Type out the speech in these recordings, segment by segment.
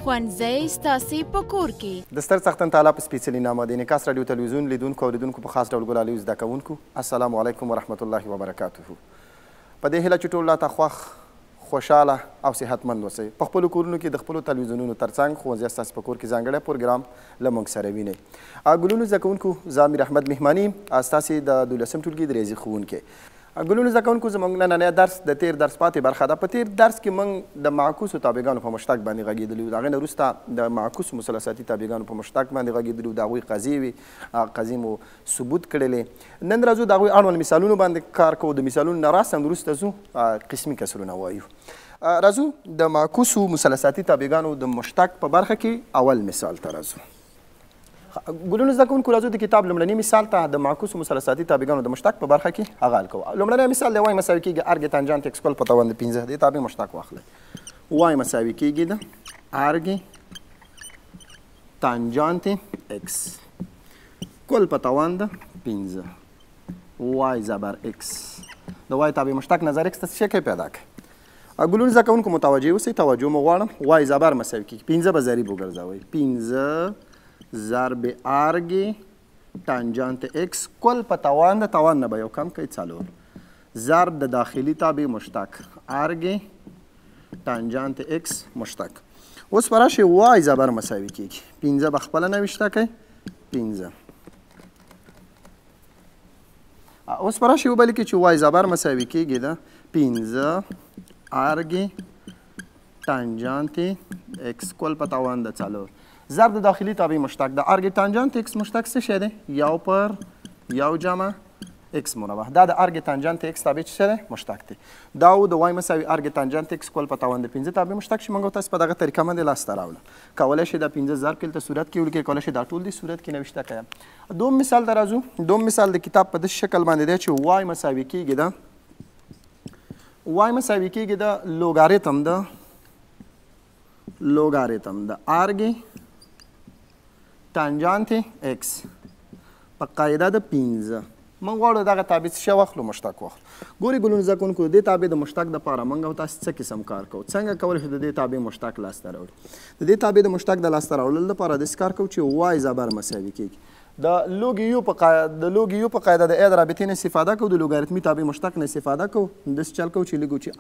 ښوونځی ستاسې په کور کې د ستر څښتن تعالی په سپېڅلي نامه د انعکاس راډیو تلویزیون لیدونکو او اوریدونکو په خاص ډول ګلالیو زده کوونکو السلام علیکم ورحمت الله وبرکاته. په دې هیله چې ټول راته خوښ خوشحاله او صحتمند اوسئ. په خپلو کورونو کې د خپلو تلویزیونونو ترڅنګ ښوونځی ستاسې په کور کې ځانګړی پروګرام له موږ سره وینئ. ګلونو زده کوونکو زه امیر احمد مهماني ستاسې د 12 ټولګي د ریاضي ښوونکی. ګلونو زده کوونکو زموږ نننی درس د تیر درس پاتې برخه ده. په تیر درس کې موږ د معکوسو تابعګانو په مشتق باندې غږېدلي وو. د هغې نه وروسته د معکوسو مثلثاتي تابعګانو په مشتق باندې غږېدلي وو. د هغوی قضیې وې، قضیې مو ثبوت کړلې. نن راځو د هغوی اړوند مثالونو باندې کار کوو. د مثالونو نه راستم وروسته ځو قسمي کسرونه وایو. راځو د معکوسو مثلثاتي تابعګانو د مشتق په برخه کې اول مثال ته راځو. ګلونو زده کوونکو راځو د کتاب لومړني مثال ته د معکوسو مثلثاتي تابعګانو د مشتق په برخه کې هغه حل کوو. لومړنی مثال دی وای مساوي کېږي ارګ تانجانت اکس کل په توان د 15. دې تابع مشتق واخلئ. وای مساوي کېږي د ارګ تانجانت اکس کل په توان د 15 وای زبر اکس. د وای تابع مشتق نظر اکس ته څه شی پیدا کړئ. ګلونو زده کوونکو متوجه اوسئ. توجه مو غواړم. وای زبر مساوي کېږي 15 به ضریب وګرځوئ. 15 ضرب ارګ تانجانت اکس کل په توان د توان نه به یو کم کوي 4 ضرب د داخلي تابع مشتق ارګ تانجانت اکس مشتق. اوس به راشئ وای زبر مساوي کېږي 15 به خپله نوشته کوئ 15. اوس به راشئ وبه لیکئ چې وای زبر مساوي کېږي د 15 ارګ تانجانت اکس کل په توان د 4 ضرب د داخلي تابع مشتق د ارګ تانجانت اکس مشتق څه شی دی؟ یو پر یو جمع اکس مربع. دا د ارګ تانجانت اکس تابع څه شی دی؟ مشتق دی. دا و د وای مساوي ارګ تانجانت اکس کل په توان د 15 تابع مشتق چې موږ تاسو په دغه طریقه باندې لاسته راوړل. کولی شئ دا 15 ضرب کې دلته صورت کې ولیکئ، کولی شئ دا ټول دې صورت کې نوشته کړئ. دوم مثال ته راځو. دوم مثال د کتاب په داسې شکل باندې دی چې وای مساوي کېږي د وای مساوي کېږي د لوګاریتم د ارګ تانجانت اکس په قاعده د 15. موږ غواړو دغه تابع څه شی واخلو؟ مشتق واخلو. ګورئ ګلونو زده کوونکو د دې تابع د مشتق دپاره موږ او تاسو څه قسم کار کوو؟ څنګه کولی شو د دې تابع مشتق لاسته راوړو؟ د دې تابع د مشتق د لاسته راوړلو لپاره داسې کار کوو چې وای زبر مساوي کېږي د لوګ یو په قاعده د ا د رابطې نه استفاده کوو، د لوګاریتمي تابع مشتق نه استفاده کوو. داسې چل کوو چې لیکو چې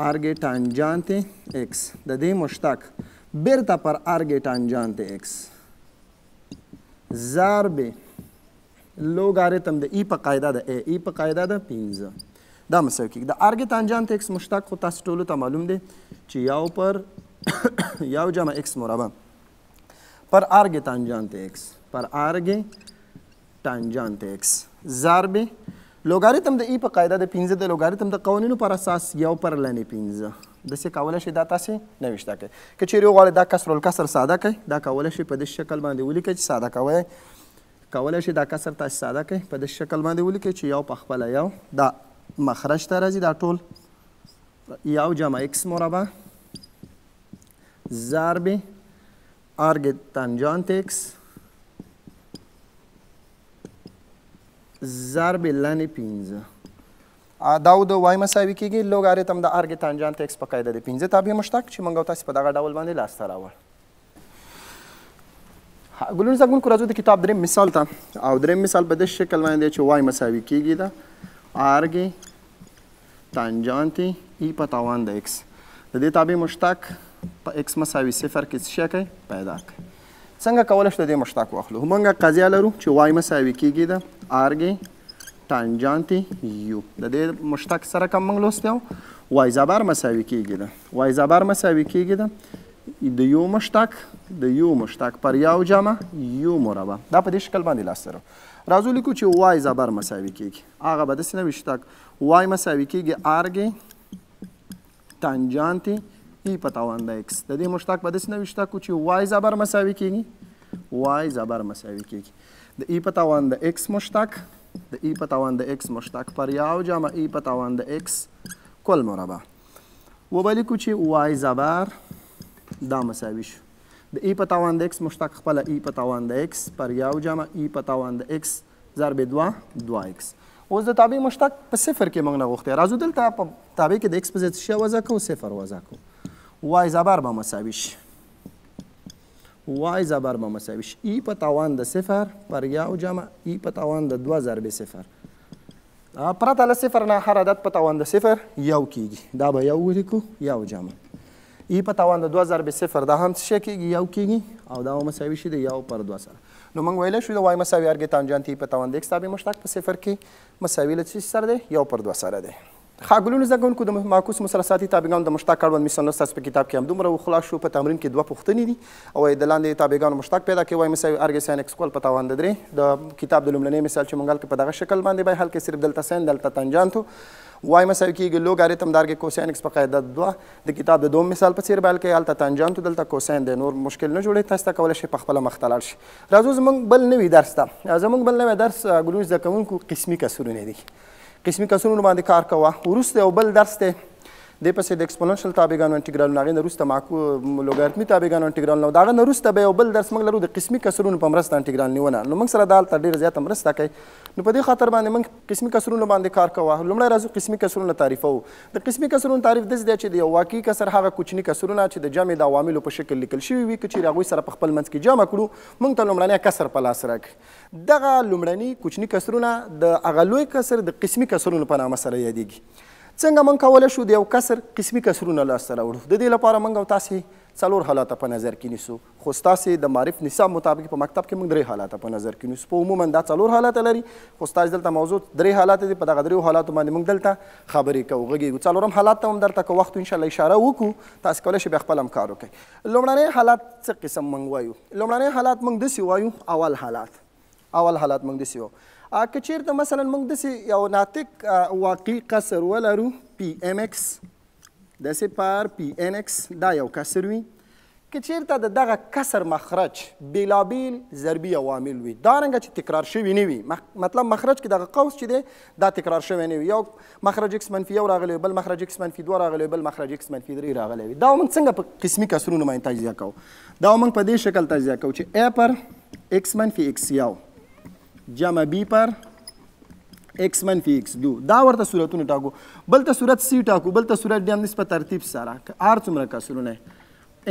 ارګ تانجانت اکس د دې مشتق بیرته پر ارګ تانجانت اکس ضرب لوګاریتم د ای په قاعده د ای په قاعده د 15. دا مساوي کېږي د ارګ تانجانت اکس مشتق. خو تاسو ټولو ته معلوم دی چې یو پر یو جمع اکس مربع پر ارګ تانجانت اکس پر ارګ تانجانت اکس ضرب لوګاریتم د ای په قاعده د 15. د لوګاریتم د قوانینو پر اساس یو پر لنې 15 داسې کولی شئ دا تاسې نوشته کړئ. که چیرې وغواړئ دا کسر الکسر ساده کړئ، دا کولی شئ په داسې شکل باندې ولیکئ چې ساده کوئ. کولی شئ دا کسر تاسې ساده کړئ په داسې شکل باندې ولیکئ چې یو په خپله یو دا مخرج ته راځي، دا ټول یو جمع اکس مربع ضرب ارګ تانجانت اکس ضرب لنې 15. دا د وای مساوي کېږي لوګاریتم د ارګ تانجانت اکس په قاعده د 15 تابع مشتق چې موږ او تاسې په دغه ډول باندې لاسته راوړ. ګلونو زده کوونکو راځو د کتاب دریم مثال ته. او دریم مثال په داسې شکل باندې دی چې وای مساوي کېږي د ارګ تانجانت ای په توان د اکس. د دې تابع مشتق په اکس مساوي 0 کې څه شی کوي؟ پیدا کوي. څنګه کولی شو د دې مشتق واخلو؟ موږ قضیه لرو چې وای مساوي کېږي د ارګ تانجانت یو. د دې مشتق سره کوم موږ لوستی وو؟ وای زبر مساوي کېږي د وای زبر مساوي کېږي د یو مشتق پر یو جمع یو مربع. دا په دې شکل باندې لاسته راځو لیکو چې وای زبر مساوي کېږي. هغه به داسې نوشته وای مساوي کېږي ارګ تانجانت ای په توان د اکس. د دې مشتق به داسې نوشته کړو چې وای زبر مساوي کېږي وای زبر مساوي کېږي د ای په توان د اکس مشتق د ای په توان د اکس مشتق پر یو جمع ای په توان د اکس کل مربع. وبه لیکو چې وای زبر دا مساوي شو د ای په توان د اکس مشتق خپله ای په توان د اکس پر یو جمع ای په توان د اکس ضرب 2 اکس. اوس د تابع مشتق په 0 کې موږ نه غوښتی. راځو دلته په تابع کې د اکس په ځای څه شی وضع کوو؟ 0 وضع کوو. وای زبر به مساوي شي وای زبر به مساوي شي ای په توان د صفر پر یو جمع ای په توان د 2 ضرب صفر پرته له صفر نه هر عدد په توان د صفر یو کیږي دا به یو ولیکو یو جمع ای په توان د 2 ضرب صفر دا هم څه کیږي یو کیږي او دا مساوي شي د یو پر 2 سره نو موږ ویلی شو د وای مساوي ارګ تانجانت ای په توان د ایکس تابع مشترک په صفر کې مساوي له څه سره دی یو پر 2 سره دی ښه ګلونو زده کوونکو د معکوس مثلثاتي تابعګانو د مشترک اړوند مثالونه ستاسو په کتاب کې همدومره وخلاص شو په تمرین کې 2 پوښتنې دي او د لاندې تابعګانو مشترک پیدا کوي وای مساوي ارګ ساین ایکس کول په توان د 3 د کتاب د لومړني مثال چې موږ په دغه شکل باندې به حل کې صرف دلته ساین دلته تانجانت وای مساوي کېږي لوګاریتم د ارګ کوساین ایکس په قاعده 2 د کتاب د دوم مثال په څیر بل کې هلته تانجانت دلته کوساین دی نور مشکل نه جوړوي تاسو ته کولی شئ په خپله مخ ته لاړ شئ راځو زموږ بل نوي درس ته زموږ بل نوی درس ګلونو زده کوونکو قسمي کسرونه دي قسمي کسرونو باندې کار کوه وروسته یو بل درس دی دې پسې د اکسپوننشل تابعګانو انټیګرالونه هغې نه وروسته لوګارتمي تابعګانو انټیګرالونه د هغه نه وروسته به یو بل درس موږ لرو د قسمي کسرونو په مرسته انټیګرال نیونه نو موږ سره دا هلته ډېره زیاته مرسته کوي نو په دې خاطر باندې موږ قسمي کسرونو باندې کار کوه لومړی راځو قسمي کسرونه تعریفوو د قسمي کسرونو تعریف داسې دی چې د یو واقعي کسر هغه کوچني کسرونه چې د جمع د عواملو په شکل لیکل شوي وي که چیرې هغوی سره په خپل منځ کې جمع کړو موږ ته لومړنی کسر په لاس راکړي دغه لومړني کوچني کسرونه د هغه لوی کسر د قسمي کسرونو په نامه سره یادېږي څنګه موږ کولی شو د یو کسر قسمي کسرونه لاسته راوړو د دې لپاره موږ او تاسې 4 حالات په نظر کې نیسو خو ستاسې د معرف نصاب مطابق په مکتب کې موږ 3 حالات په نظر کې نیسو په عموما دا 4 حالات لري خو ستاسې دلته موضوع 3 حالات دي په دغه 3 حالاتو باندې موږ دلته خبرې کوو غږیږو 4م حالات ته هم درته که وخت انشاءالله اشاره وکړو تاسې کولی شئ بیا خپل هم کار وکړئ لومړنی حالات څه قسم موږ وایو لومړنی حالات موږ داسې وایو اول حالات موږ داسې وایو که چیرته مثلا موږ داسې یو ناطق واقعي قصر ولرو پی ام ایکس داسې پر پی ان ایکس دا یو کسر وي که چیرته د دغه کسر مخرج بېلابېل ضربي عوامل وي دارنګه چې تکرار شوي نه وي مطلب مخرج کې دغه قوس چې دی دا تکرار شوی نه وي یو مخرج ایکس منفي 1 راغلی بل مخرج ایکس منفي 2 راغلی بل مخرج ایکس منفي 3 راغلی وي دا موږ څنګه په قسمي کسرونو باندې تجزیه کوو دا موږ په دې شکل تجزیه کوو چې ا پر ایکس منفي ایکس یو جمع بی پر ایکس منفي ایکس 2 دا ورته صورتونه ټاکو بل ته صورت سی ټاکو بل ته صورت ډي هم په ترتیب سره هر څومره کسرونه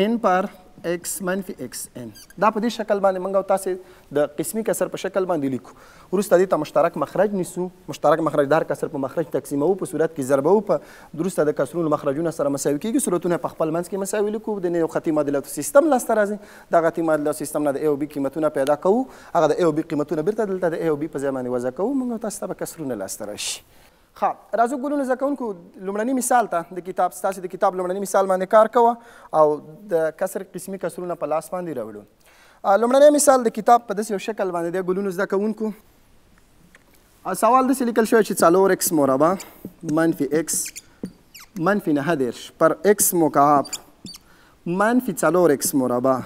n پر x منفي x n دا په دې شکل باندې موږ او تاسې د قسمي کسر په شکل باندې لیکو وروسته دې ته مشترک مخرج نیسو مشترک مخرج د هر کسر په مخرج تقسیموو په صورت کې ضربوو په وروسته د کسرونو مخرجونه سره مساوي کېږي صورتونه په خپل منځ کې مساوي لیکو د یو خطي معادلاتو سیستم لاسته راځي دا خطي معادلاتو سیستم نه د a او b قیمتونه پیدا کوو هغه د a او b قیمتونه بیرته دلته د a او b په ځای باندې وضع کوو موږ او تاسو ته به کسرونه لاسته راشي ښه راځو ګلونو زده کوونکو لومړني مثال ته د کتاب ستاسې د کتاب لومړني مثال باندې کار کوه او د کسر قسمي کسرونه په لاس باندې راوړو لومړنی مثال د کتاب په داسې یو شکل باندې دی ګلونو زده کوونکو سوال داسې لیکل شوی چې 4x مربع منفي x منفي 9 پر x مکعب منفي 4x مربع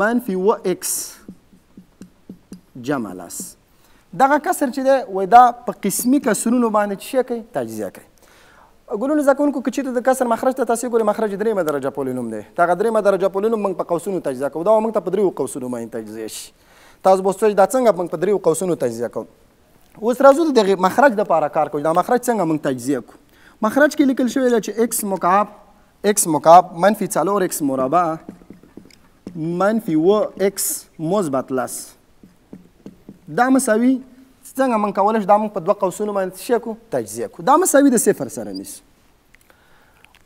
منفي x جمع لاس دغه کسر چې دی وایي دا په قسمي کسرونو باندې څه کوي تجزیه کوي ګلونو زده کوونکو که چېرته د کسر مخرج ته تاسې ګورئ مخرج 3 درجه پولینوم دی دغه 3 درجه پولینوم موږ په قوسونو تجزیه کوو دا موږ ته په 3 قوسونو باندې تجزیه شي تاسو به سوچ دا څنګه موږ په 3 قوسونو تجزیه کوو اوس راځو د دغې مخرج دپاره کار کوو دا مخرج څنګه موږ تجزیه کوو مخرج کې لیکل شوی دی چې x مکعب منفي 4x مربع منفي x مثبت لس دا مساوي څنګه موږ کولی شو دا موږ په 2 قوسونو باندې څه کړو تجزیه کړو دا مساوي د 0 سره نیسو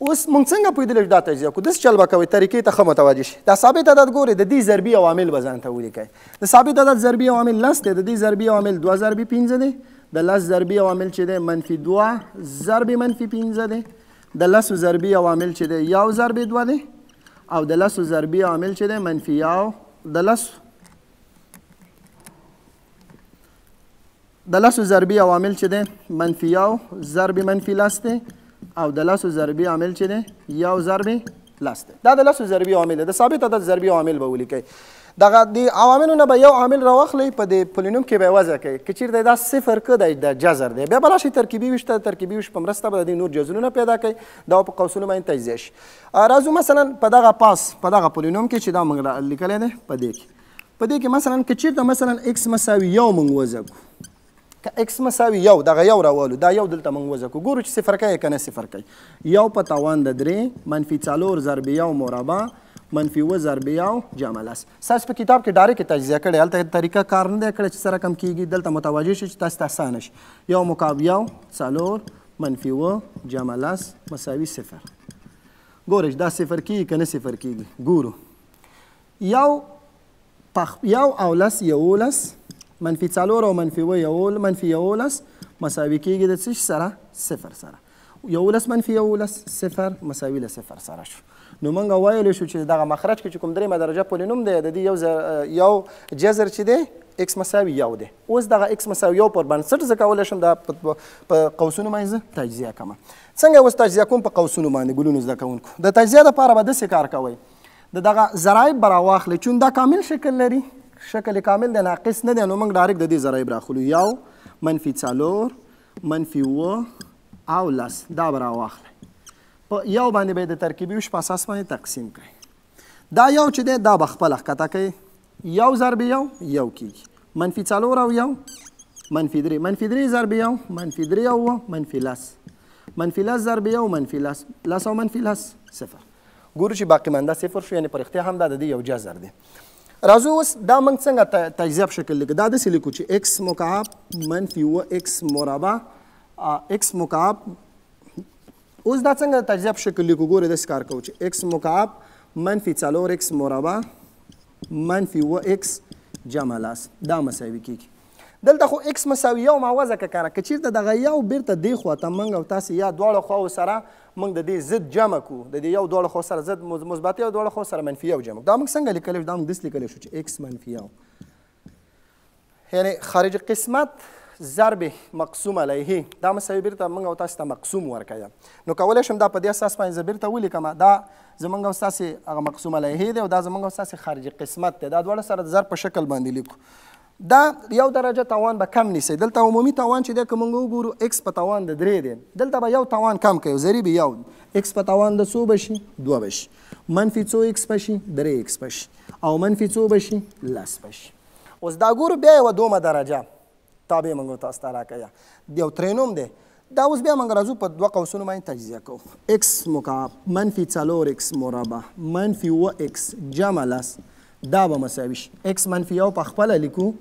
اوس موږ څنګه پوهېدلی چې دا تجزیه کړو داسې چل به کوئ طریقې ته ښه متوجه شي دا ثابت عدد ګورئ د دې ضربي عوامل به ځان ته ولیکئ د ثابت عدد ضربي عوامل لس دی د دې ضربي عوامل 2 ضربي 5 دی د لس ضربي عوامل چې دی منفي 2 ضربي منفي 5 دی د لسو ضربي عوامل چې دی 1 ضربي 2 دی او د لسو ضربي عوامل چې دی منفي 1 د لسو ضربي عوامل چې دی منفي 1 ضربي منفي لس دی او د لسو ضربي عامل چې دی 1 ضربي لس دی دا د لسو ضربي عامل دی د ثابت عدد ضربي عامل به ولیکئ دغه د عواملو نه به یو عامل راواخلئ په د پولینوم کې به یې وضع کوئ که چېرته دا 0 که دی د جذر دی بیا به راشئ ترکیبي ویش ته ترکیبي ویش په مرسته به د دې نور جذرونه پیدا کوئ دا په قوسونو باندې تجزیه شي راځو مثلا په دغه پاس په دغه پولینوم کې چې دا موږ لیکلی دی په دې کې مثلا که چېرته مثلا x مساوي 1 موږ وضع کړو که اکس مساوي یو دغه یو راولو دا یو دلته موږ وضع کړو ګورو چې صفر کوي که نه صفر کوي یو په توان د 3 منفي 4 ضرب یو مربع منفي 7 ضرب یو جمع لس ستاسو په کتاب کې ډایرکټ تجزیه کړې هلته طریقه کار نه دی کړی چې څه رقم کېږي دلته متوجه شي چې تاسو ته اسانه شي یو مکعب یو 4 منفي 7 جمع لس مساوي صفر ګورئ دا صفر کېږي که نه صفر کېږي ګورو یو او لس 11 منفي 4 او منفي 7 منفي 11 مساوي کېږي د څه سره صفر سره 11 منفي 11 صفر مساوي له صفر سره شو نو موږ ویلی شو چې دغه مخرج کې چې کوم درېیمه درجه پولینوم دی د دې یو جذر چې دی اکس مساوي یو دی اوس دغه اکس مساوي یو پر بنسټ زه کولی شم دا په قوسونو باندې زه تجزیه کوم څنګه اوس تجزیه کوم په قوسونو باندې ګلونو زده کوونکو د تجزیه دپاره به داسې کار کوئ د دغه ضرایب به راواخلئ چون دا کامل شکل لري شکل کامل دی ناقص نه دی نو موږ ډایرکټ د دې ضرایب راخلو یو منفي 4 منفي 7 او لس دا به راواخلئ په یو باندې به د ترکیبي ویش په اساس باندې تقسیم کړئ دا یو چې دی دا به خپله ښکته کوئ یو ضرب یو یو کېږي منفي 4 او یو منفي 3 منفي 3 ضرب یو منفي 3 او منفي لس منفي لس ضرب یو منفي لس لس او منفي لس صفر ګورو چې باقي مانده صفر شو یعنې په رښتیا هم دا د دې یو جذر دی راځو اوس دا موږ څنګه تجزیه په شکل لیکو دا داسې لیکو چې اکس مکعب منفي 7 اکس مربع اکس مکعب اوس دا څنګه تجزیه په شکل لیکو ګورئ داسې کار کوو چې اکس مکعب منفي 4 اکس مربع منفي 7 اکس جمع لس دا مساوي کېږي دلته خو اکس مساوي یو ما وضع که کنه که چېرته دغه یو بیرته دې خواته موږ او تاسې یا دواړو خواو سره موږ د دې ضد جمع کړو د دې یو دواړو خواو سره ضد مثبت یو دواړو خواو سره منفي یو جمع دا موږ څنګه لیکلی دا موږ داسې لیکلی شو چې اکس منفي یو یعنې خارج قسمت ضرب مقسوم علیه دا مساوي بیرته موږ او تاسو ته مقسوم ورکوي نو کولی شم دا په دې اساس باندې زه بیرته ولیکم دا زموږ او ستاسې هغه مقسوم علیه دی او دا زموږ او ستاسې خارج قسمت دی دا دواړه سره د ضرب په شکل باندې لیکو دا یو درجه توان به کم نیسئ دلته عمومي توان چې دی که موږ وګورو اکس په توان د 3 دی دلته به یو توان کم کوي ضریب یو اکس په توان د څو بشي 2 بشي منفي 2 اکس بشي 3 اکس بشي او منفي 2 بشي لس بشي اوس دا ګورو بیا یوه دومه درجه تابع موږ تاسو ته راکوي یو ترینوم دی دا اوس بیا موږ راځو په دوه قوسونو باندې تجزیه کوو اکس مکعب منفي 4 اکس مربع منفي 7 اکس جمع لس دا به مساوي شي اکس منفي یو په خپله لیکو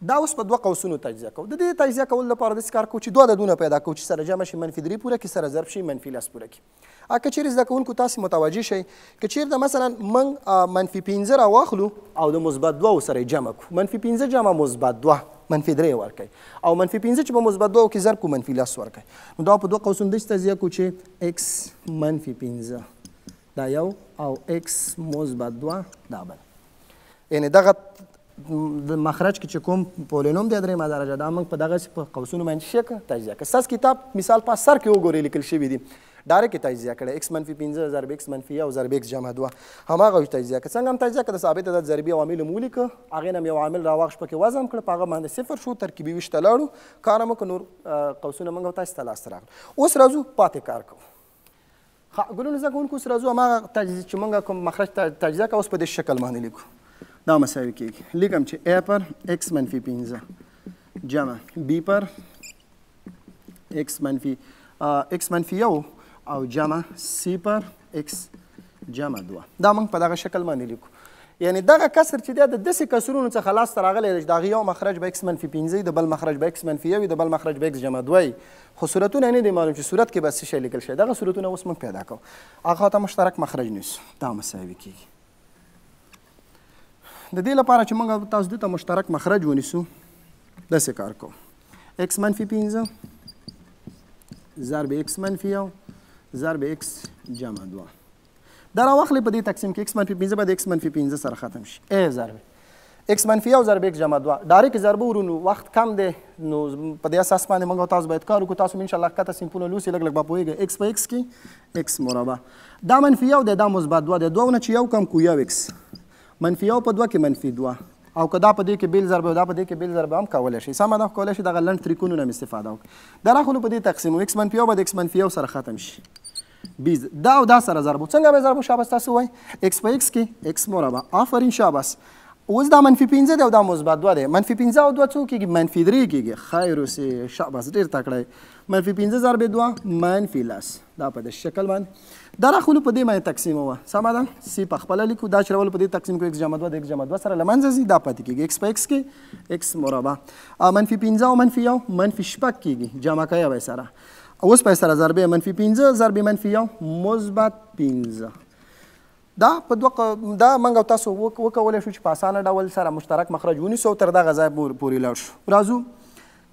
دا اوس په دوه قوسونو تجزیه کوو د دې تجزیه کولو لپاره داسې کار کوو چې دوه عددونه پیدا کوو چې سره جمع شي منفي 3 پوره کړي سره ضرب شي منفي لس پوره کړي که چیرې زده کوونکو تاسې متوجه شئ که چیرته مثلا موږ منفي 15 راواخلو او د مثبت 2 سره یې جمع کړو منفي 15 جمع مثبت 2 منفي 3 ورکوي او منفي 15 چې په مثبت 2 کې ضرب کړو منفي لس ورکوي نو دا په دوه قوسونو داسې تجزیه کوو چې اکس منفي 15 دا یو او اکس مثبت 2 دا بل یعنې دغه د مخرج کې چې کوم پولینوم دی درېیمه درجه دا موږ په دغسې په قوسونو باندې څه کړه تجزیه کړه ستاسو کتاب مثال په سر کې وګورئ لیکل شوي دي ډایرکټ تجزیه کړی اکس منفي 15 ضرب اکس منفي یو ضرب اکس جمع 2 هماغه تجزیه کړه څنګه هم تجزیه کړه د ثابت عدد ضربي عواملو مو ولیکه هغې نه م یو عامل راواخیست پکې وضع م کړه په هغه باندې صفر شو ترکیبي ویش ته لاړو کار هم وکړو نور قوسونه موږ او تاسو ته لاسته راغلل اوس راځو پاتې کار کوو ګلونو زده کوونکو اوس راځو هماغه چې موږ کوم مخرج تجزیه کوو اوس په دې شکل باندې لیکو دا مساوي کېږي لیکم چې a پر x منفي 15 جمع b پر x منفي یو او جمع c پر x جمع 2 دا موږ په دغه شکل باندې لیکو یعنی دغه کسر چې دی د داسې کسرونو څخه لاسته راغلی دی چې د هغې یو مخرج به x منفي 15 د بل مخرج به x منفي یو د بل مخرج به x جمع 2 خو صورتونه نه دی معلوم چې صورت کې به څه شی لیکل شي دغه صورتونه اوس موږ پیدا کوو هغه ته مشترک مخرج نیسو دا مساوي کېږي د دې لپاره چې موږ تاسو دې ته مشترک مخرج ونیسو داسې کار کوو اکس منفي 15 ضرب اکس منفي یو ضرب اکس جمع 2 دا راواخلئ په دې تقسیم کې اکس منفي 15 به د اکس منفي 15 سره ختم شي ا ضرب اکس منفي یو ضرب اکس جمع 2 ډایرکټ ضربه ورو نو وخت کم دی نو په دې اساس باندې موږ تاسو باید کار وکړو تاسو انشاءالله ښکته سیمپلونه لوسي لږ لږ به پوهېږئ اکس په اکس کې اکس مربع دا منفي یو دی دا مثبت 2 دی دوه نه چې یو کم کو یو اکس منفي یو په 2 کې منفي 2 او که دا په دې کې بیل ضرب او دا په دې کې بیل ضرب هم کولی شي سمه ده کولی شي دغه لنډ تریکونو نه م استفاده وکړي دا راخلو په دې تقسیم اکس منفي یو به د اکس منفي یو سره ختم شي دا او دا سره ضرب څنګه به ضرب شاباس تاسو وایي اکس په اکس کې اکس مربع آفرین شاباس اوس دا منفي 15 دی او دا مثبت 2 دی. منفي 15 او 2 څو کېږي؟ منفي 3 کېږي. خیر اوسې شاباس ډېر تکړه. منفي 15 ضرب 2 منفي 10. دا په دې شکل باندې دا راخلو په دې باندې تقسیموه. سمه ده؟ سی په خپله لیکو. دا چې راولو په دې تقسیم کو x جمع 2 د x جمع 2 سره له منځه ځي. دا پاتې کېږي x په x کې x مربع. منفي 15 او منفي 1 منفي شپږ کېږي. جمع کوئ به سره. اوس په سره ضرب منفي 15 ضرب منفي 1 مثبت 15. دا په دا موږ او تاسو وکولی شو چې په اسانه ډول سره مشترک مخرج ونیسو تر دغه ځای پورې لاړ شو. راځو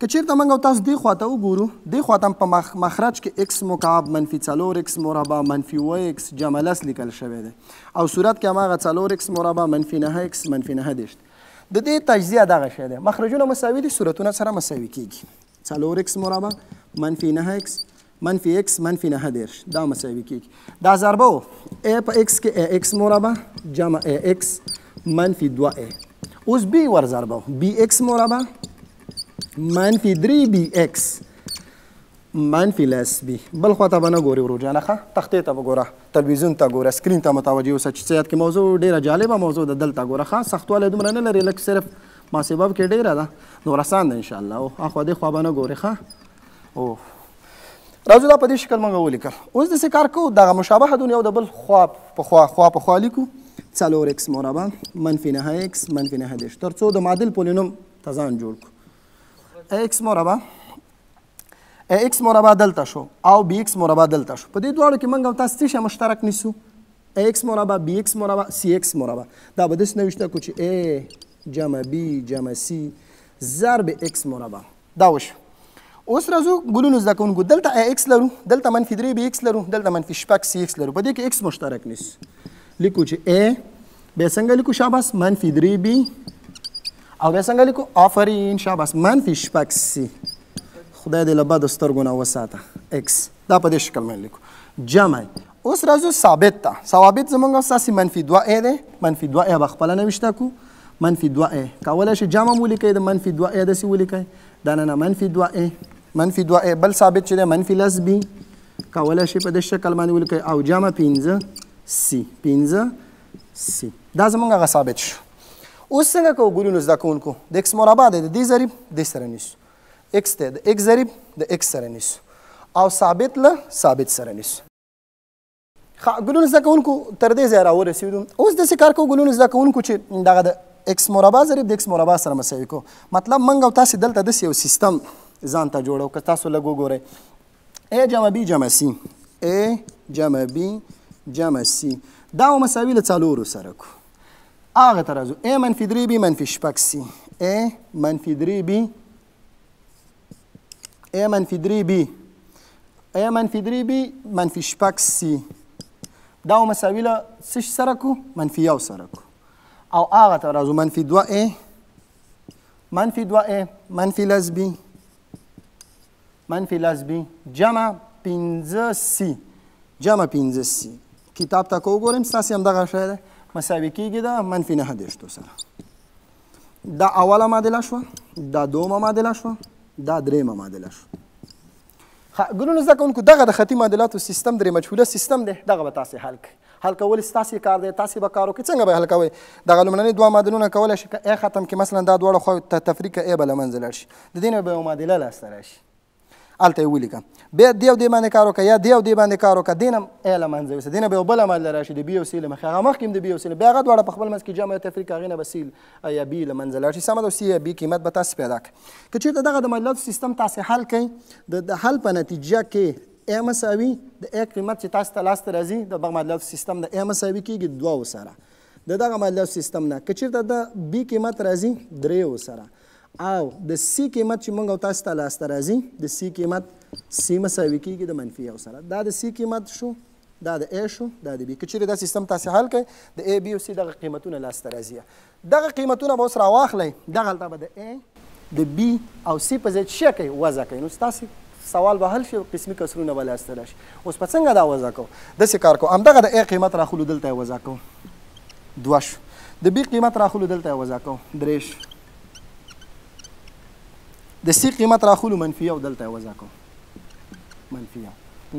که چېرته موږ او تاسو دې خواته وګورو، دې خواته هم په مخرج کې x مکعب منفي 4x مربع منفي 9x جمع 10 لیکل شوی دی او صورت کې هماغه 4x مربع منفي 9x منفي 9 د دې تجزیه دغه شی دی. مخرجونه مساوي دي، صورتونه سره مساوي کېږي. 4x مربع منفي 9x منفي x منفي 9 دا مساوي کېږي. دا ضربه و a په x کې ax مربع جمع ax منفي 2a. اوس b ور ضربه و bx مربع منفي 3bx منفي لس b. بل خواته به نه ګورې وروجانه ښه، تختې ته به ګوره، تلویزیون ته ګوره، سکرین ته متوجه اوسه چې صحت کې موضوع ډېره جالبه موضوع ده. دلته ګوره ښه، سختوالی دومره نه لري، لږ صرف محاسبه کې ډېره ده، نور اسان ده انشاءالله. او اخوا دې خوا به نه ګورې ښه. او راځو دا په دې شکل موږ ولیکل. اوس داسې کار کوو، دغه مشابه حدونه یو د بل خوا په خوا لیکو. 4x مربع منفي 9x منفي 9 تر څو د معادل پولینوم ته ځان جوړ کړو. x مربع x مربع دلته شو او bx مربع دلته شو. په دې دواړو کې موږ او تاسو څه شی مشترک نیسو؟ x مربع bx مربع cx مربع. دا به داسې نه وي چې کوو چې a جمع b جمع c ضرب x مربع. دا وشو. اوس راځو ګلونو زده کوونکو، دلته ax لرو، دلته منفي 3bx لرو، دلته منفي 6 cx لرو. په دې کې x مشترک نیسو. لیکو چې a بیا څنګه لیکو؟ شاباس منفي 3b او بیا څنګه لیکو؟ آفرین شاباس منفي 6 c. خدای دې له بدو سترګو نه وساته x. دا په دې شکل باندې لیکو. جمع. اوس راځو ثابت ته. ثوابت زموږ او ستاسې منفي 2a دی. منفي 2a به خپله نوشته کړو. منفي 2a کولی شي جمع م ولیکئ، د منفي 2a داسې ولیکئ. دا نه منفي 2a منفي 2a. بل ثابت چې دی منفي لس b کولی شي په دې شکل باندې ولیکئ او جمع 15c 15c. دا زموږ هغه ثابت شو. اوس څنګه کوو ګلونو زده کوونکو؟ د x مربع دی، د دې ضریب دې سره نیسو. x دی، د x ضریب د x سره نیسو او ثابت له ثابت سره نیسو. ګلونو زده کوونکو تر دې ځایه راورسېدو. اوس داسې کار کوو ګلونو زده کوونکو چې دغه د x مربع ضریب د x مربع سره مساوي کوو. مطلب موږ او تاسې دلته داسې یو سیستم ځان ته جوړو. که تاسو لږ وګورئ a جمع b جمع c a جمع b جمع c دا مساوي له 4 سره کو. هغه ته راځو a منفي 3b منفي 6 c a منفي 3b a منفي 3b a منفي 3b منفي 6 c دا مساوي له څه سره کو؟ منفي 1 سره کو. او هغه ته راځو منفي 2a منفي 2a منفي لس b منفي لس b جمع 15c جمع 15c. کتاب ته که وګورم ستاسې همدغه شی دی، مساوي کېږي د منفي 9 سره. دا اوله معادله شوه، دا دومه معادله شوه، دا درېیمه معادله شوه. ګلونو زده کوونکو دغه د خطي معادلاتو سیستم درې مجهوله سیستم دی. دغه به تاسې حل کړئ. حل کول ستاسې کار دی، تاسې به کار وکړئ. څنګه به حل کوئ؟ دغه لومړنۍ دوه معادلونه کولی شي که ا ختم کړي، مثلا دا دواړه خوا تفریق که ا به له منځه لاړ شي، د دې نه به یو معادله لاسته راشي. هلته یې ولیکه. بیا دې او دې باندې کار وکړه یا دې او دې باندې کار وکړه، دې نه ا له منځه یوسه، دې نه به یو بله معادله راشي د b او c له مخې. هغه مخکې هم د b او c بیا هغه دواړه په خپل منځ کې جمع یا تفریق، هغې نه به c یا b له منځه لاړ شي. سمه ده. c یا b قیمت به تاسې پیدا کړئ. که چېرته دغه د معادلاتو سیستم تاسې حل کړئ، د حل په نتیجه کې ا مساوي د ا قیمت چې تاسو ته لاسته راځي د دغه معادلاتو سیستم د ا مساوي کېږي 2 سره. د دغه معادلاتو سیستم نه که چېرته د b قیمت راځي 3 سره او د c قیمت چې موږ او تاسو ته لاسته راځي د c قیمت c مساوي کېږي د منفي 1 سره. دا د c قیمت شو، دا د a شو، دا د b. که چېرې دا سیستم تاسې حل کړئ د a b او c دغه قیمتونه لاسته راځي. دغه قیمتونه به اوس راواخلئ، دغلته به د a د b او c په ځای څه کوئ؟ وضع کوئ. نو ستاسې سوال به حل شي او قسمي کسرونه به لاسته راشي. اوس په څنګه دا وضع کوو؟ داسې کار کوو، همدغه د a قیمت راخلو دلته یې وضع کوو 2 شو، د b قیمت راخلو دلته یې وضع کوو 3 شو، د c قیمت راخلو منفي 1 دلته یې وضع کوو منفي 1.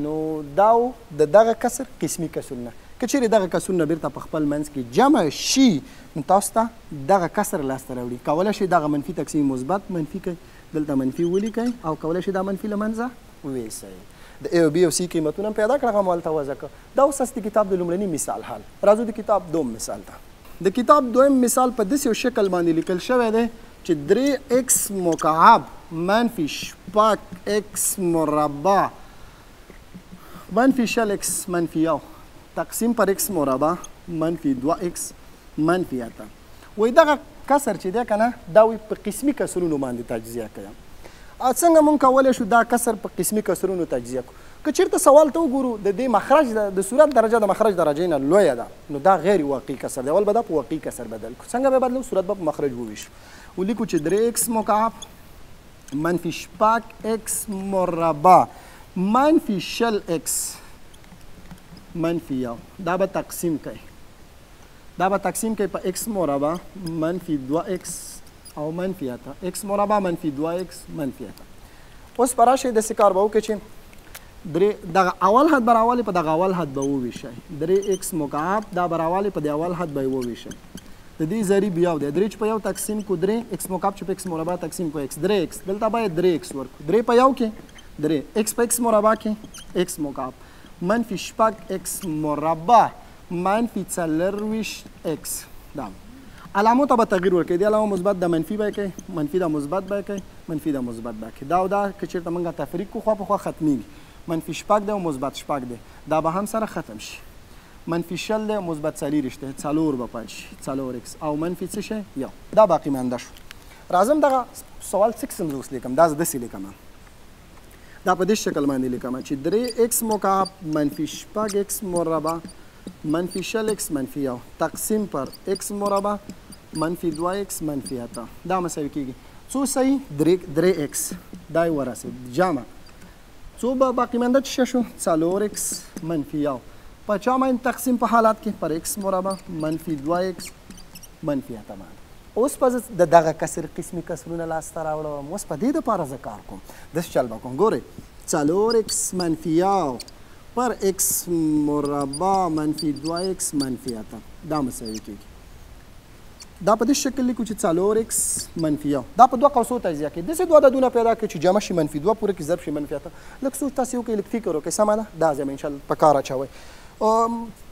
نو دا د دغه کسر قسمي کسرونه. که چیرې دغه کسرونه بیرته په خپل منځ کې جمع شي نو تاسو ته دغه کسر لاسته راوړي. کولی شئ دغه منفي تقسیم مثبت منفي کړئ، دلته منفي ولیکئ او کولی شئ دا منفي له منځه وویسئ. د A او B او C قیمتونه هم پیدا کړه، هغه مو هلته وضع کړه. دا اوس د کتاب د لومړني مثال حال. راځو د کتاب دوم مثال ته. د کتاب دویم مثال په داسې یو شکل باندې لیکل شوی دی چې 3x مکعب منفي 6x مربع منفي 6x منفي 1 تقسیم پر x مربع منفي 2x منفي 8. وایي دغه کسر چې دی که نه دا وایي په قسمي کسرونو باندې تجزیه کوي. څنګه مونږ کولی شو دا کسر په قسمي کسرونو تجزیه کړو؟ که چېرته سوال ته وګورو د دې مخرج د صورت درجه د مخرج درجې نه لویه ده نو دا غیر واقعي کسر دی. اول به دا په واقعي کسر بدل کړو. څنګه به بدلو؟ صورت به په مخرج وویشو. ولیکو چې 3x مکعب منفي 6x مربع منفي 6x منفي 1 دا به تقسیم کوي. دا به تقسیم کوي په x مربع منفي 2x او منفي 8 x مربع منفي 2x منفي 8. اوس به راشئ داسې کار به وکړئ چې دغه اول حد به راولئ په دغه اول حد به وویشئ. 3x مکعب دا به راولئ په د اول حد به یې وویشئ. د دې ضریب یو دی. 3 چې په یو تقسیم کو 3 x مکعب چې په x مربع تقسیم کو x 3x دلته باید 3x ورکړو. 3 په یو کې 3 x په x مربع کې x مکعب منفي 6x مربع منفي 4x دا علامو ته به تغییر ورکړئ. دې علامه مثبت د منفي به یې کوئ، منفي د مثبت به یې کوئ، منفي د مثبت به یې کوئ. دا او دا که چېرته موږ تفریق کړو خوا په خوا ختمیږي. منفي 6 دی او مثبت 6 دی دا به هم سره ختم شي. منفي 0 دی مثبت 4 دی 4 به پاتې شي 4x او منفي څه شی 1 دا باقي مانده شو. راځم دغه سوال 6 هم زه اوس لیکم. دا زه داسې لیکم، دا په دې شکل باندې لیکم چې 3x مکعب منفي 6x مربع منفي 6x منفي 1 تقسیم پر x مربع منفي 2x منفي 8 دا مساوي کېږي. څو صحیح 3x دا یې ورسېد جمع څو به باقي مانده څه شو 4x منفي 1 په چا باندې تقسیم په حالات کې پر x مربع منفي 2x منفي 8 باندې. اوس به زه د دغه کسر قسمي کسرونه لاسته راوړم. اوس په دې دپاره زه کار کوم. داسې چل به کوم. ګورئ 4x منفي 1 پر x مربع منفي 2x منفي 8 دا مساوي کېږي. دا په دې شکل لیکو چې 4x منفي 1 دا په دوه قوسو تجزیه کوي. داسې دوه عددونه پیدا کړئ چې جمع شي منفي 2 پورې کې ضرب شي منفي 8. لږ سوچ تاسې وکړئ، لږ فکر وکړئ. سمه ده؟ دا ځای به انشاءالله په کار اچوئ.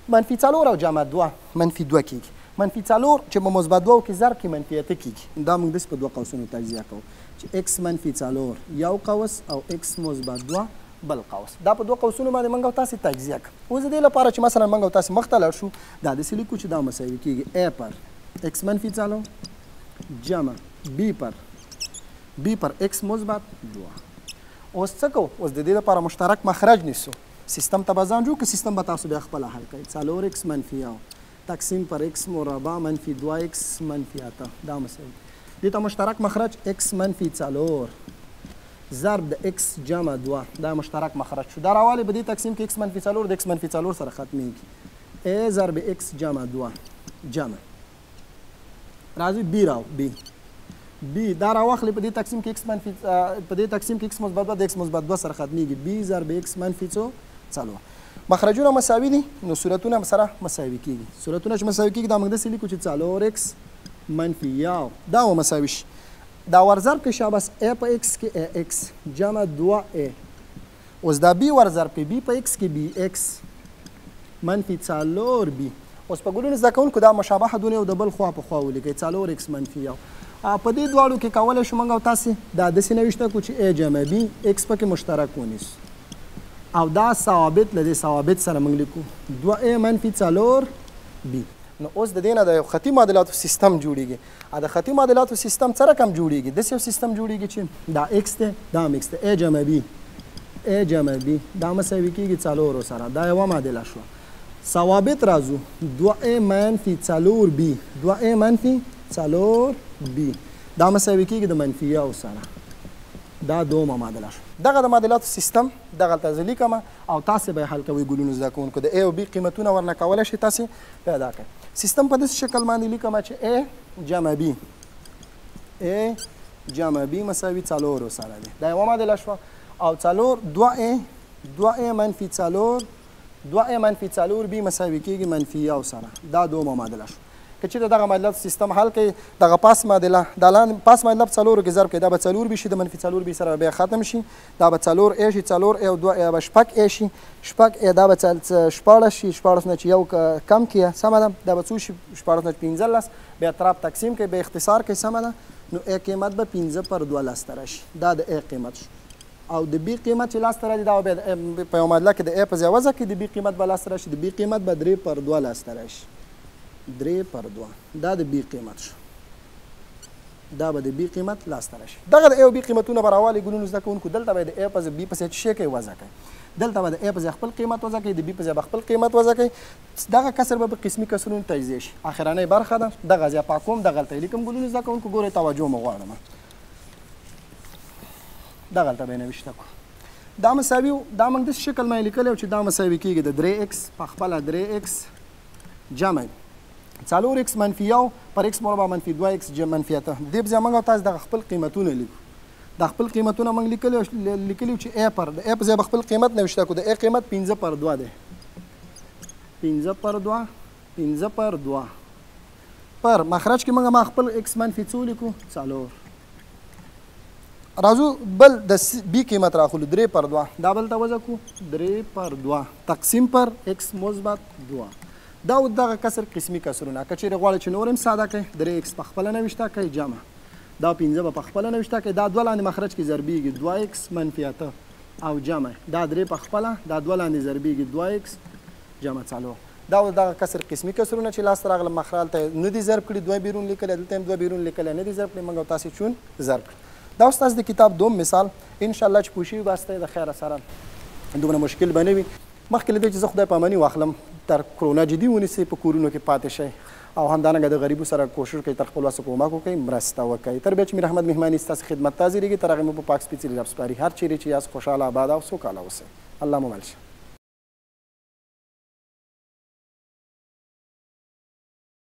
منفي 4 او جمع 2 منفي 2 کېږي. منفي 4 چې په مثبت 2 کې ضرب کې منفي 8 کېږي. دا موږ داسې په دوه قوسونو تجزیه کوو چې x منفي 4 یو قوس او x مثبت 2 بل قوس. دا په دوه قوسونو باندې موږ او تاسې تجزیه کوو. اوس د دې لپاره چې مثلا موږ او تاسې مخ ته لاړ شو دا داسې لیکو چې دا مساوي کېږي a پر x منفي 4 جمع b پر x مثبت 2. اوس څه کوو؟ اوس د دې لپاره مشترک مخرج نیسو. سیستم ته به ځان جوړ کړو، سیستم به تاسو بیا خپله حل کوئ. 4x منفي 1 تقسیم پر x مربع منفي 2x منفي 8 دا مساوي. دې ته مشترک مخرج x منفي 4 ضرب د x جمع 2 دا مشترک مخرج شو. دا راوالی په دې تقسیم کې x منفي 4 د x منفي 4 سره ختمیږي. a ضرب x جمع 2 جمع راځي b راو b دا راواخلې په دې تقسیم کې x منفي په دې تقسیم کې x مثبت 2 د x مثبت 2 سره ختمیږي. b ضرب x منفي 4 مخرجونه مساوي دي نو صورتونه سره مساوي کېږي. صورتونه چې مساوي کېږي دا موږ داسې لیکو چې 4x منفي 1 دا و مساوي شي. دا ورضرب کې شابس a په x کې ax جمع 2a. اوس دا b ورضرب کې b په x کې bx منفي 4b. اوس په ګلونو زده کوونکو دا مشابه حدونه یو د بل خوا په خوا ولیکئ 4x منفي 1. په دې دواړو کې کولی شو موږ او تاسې دا داسې نوشته کړو چې a جمع b x پکې مشترک ونیسو او دا ثوابت له دې ثوابت سره موږ لیکو 2a منفي 4b. نو اوس د دې نه د یو خطي معادلاتو سیستم جوړیږي. د خطي معادلاتو سیستم څه رقم جوړیږي؟ داسې یو سیستم جوړیږي چې دا x دی دا هم x دی. a جمع b دا مساوي کېږي 4 سره. دا یوه معادله شوه. ثوابت راځو 2a منفي 4b 2a منفي 4b دا مساوي کېږي د منفي 1 سره. دا دومه معادله شو. دغه د معادلاتو سیستم دغلته زه لیکم او تاسې به یې حل کوئ ګلونو زده کوونکو. د a او b قیمتونه ورنه کولی شئ تاسې پیدا کړئ. سیستم په داسې شکل باندې لیکم چې a جمع b مساوي 4 سره دی. دا یوه معادله شوه او 2a منفي 4 2a منفي 4b مساوي کېږي منفي 1 سره دا دومه معادله شو. که چېرته دغه معادله سیستم حل کوي دغه پاس معادله دا لاندې پاس معادله په 4 کې ضرب کوي دا به 4b شي د منفي 4b سره بیا ختم شي دا به 4a شي 4a او 2a به 6a شي 6a دا به 14 شي 14 نه چې یو کم کړي سمه ده دا به څو شي 14 نه 15 بیا اطراف تقسیم کوي به اختصار کوي سمه ده نو a قیمت به 15/12 ته راشي دا د a قیمت شو او د b قیمت چې لاس ته راځي دا به په یو معادله کې د a په ځای وضع کړي د b قیمت به لاس ته راشي د b قیمت به 3/12 ته راشي 3/2 دا د بی قیمت شو دا به د بی قیمت لاسته راشي دغه د ا او بی قیمتونه به راوالي ګلونو زده کوونکو دلته به د ا په ځای بی په ځای څه شی کوي وضع کوي دلته به د ا په ځای خپل قیمت وضع کوي د بی په ځای به خپل قیمت وضع کوي دغه کسر به په قسمي کسرونو تجزیه شي اخرنۍ برخه ده دغه ځای پاکوم دغلته یې لیکم ګلونو زده کوونکو ګورئ توجه مو غواړم دغلته به یې نوشته کړو دا مساوي دا موږ داسې شکل ما یې لیکلی چې دا مساوي کېږي د 3x په خپله 3x جمع 4x منفي 1 پر x مربع منفي 2x منفي 8 دې په ځای موږ تاسو دغه خپل قیمتونه لیکو د خپل قیمتونه موږ لیکلي چې a پر د a په ځای به خپل قیمت نوشته کړو د a قیمت 15/2 دی 15/2 15/2 پر مخرج کې موږ ما خپل x منفي څو لیکو 4 راځو بل د b قیمت راخلو 3/2 دا بل ته وضع کړو 3/2 تقسیم پر x مثبت 2 دا او دغه کسر قسمي کسرونه که چیرې غواړئ چې نور هم ساده کړئ 3x په خپله نوشته کوي جمع دا 15 به په خپله نوشته کوي دا دوه لاندې مخرج کې ضربېږي 2x منفي 8 او جمع دا 3 په خپله دا دوه لاندې ضربېږي 2x جمع 4 دا او دغه کسر قسمي کسرونه چې لاسته راغله مخرج ته نه دي ضرب کړي 2 بیرون لیکلی دلته هم 2 بیرون لیکلی نه دي ضرب کړي موږ تاسې چون ضرب کړي دا اوس تاسو د کتاب دوم مثال انشاءالله چې پوه شوي باسته د خیره سره دومره مشکل به نه وي مخکې له دې چې زه خدای پاماني واخلم تر کرونا جدي ونیسئ په کورونو کې پاتې شئ او همدارنګه د غریبو سره کوشش کوئ تر خپل وسه کومک وکړئ مرسته وکړئ تر بیا چې میر احمد مهماني ستاسو خدمت ته حاضرېږي تر هغې مو په پاک سپېڅلي رب سپاري هر چیرې چې یاست خوشحاله آباد او سوکاله اوسئ الله مو مل شه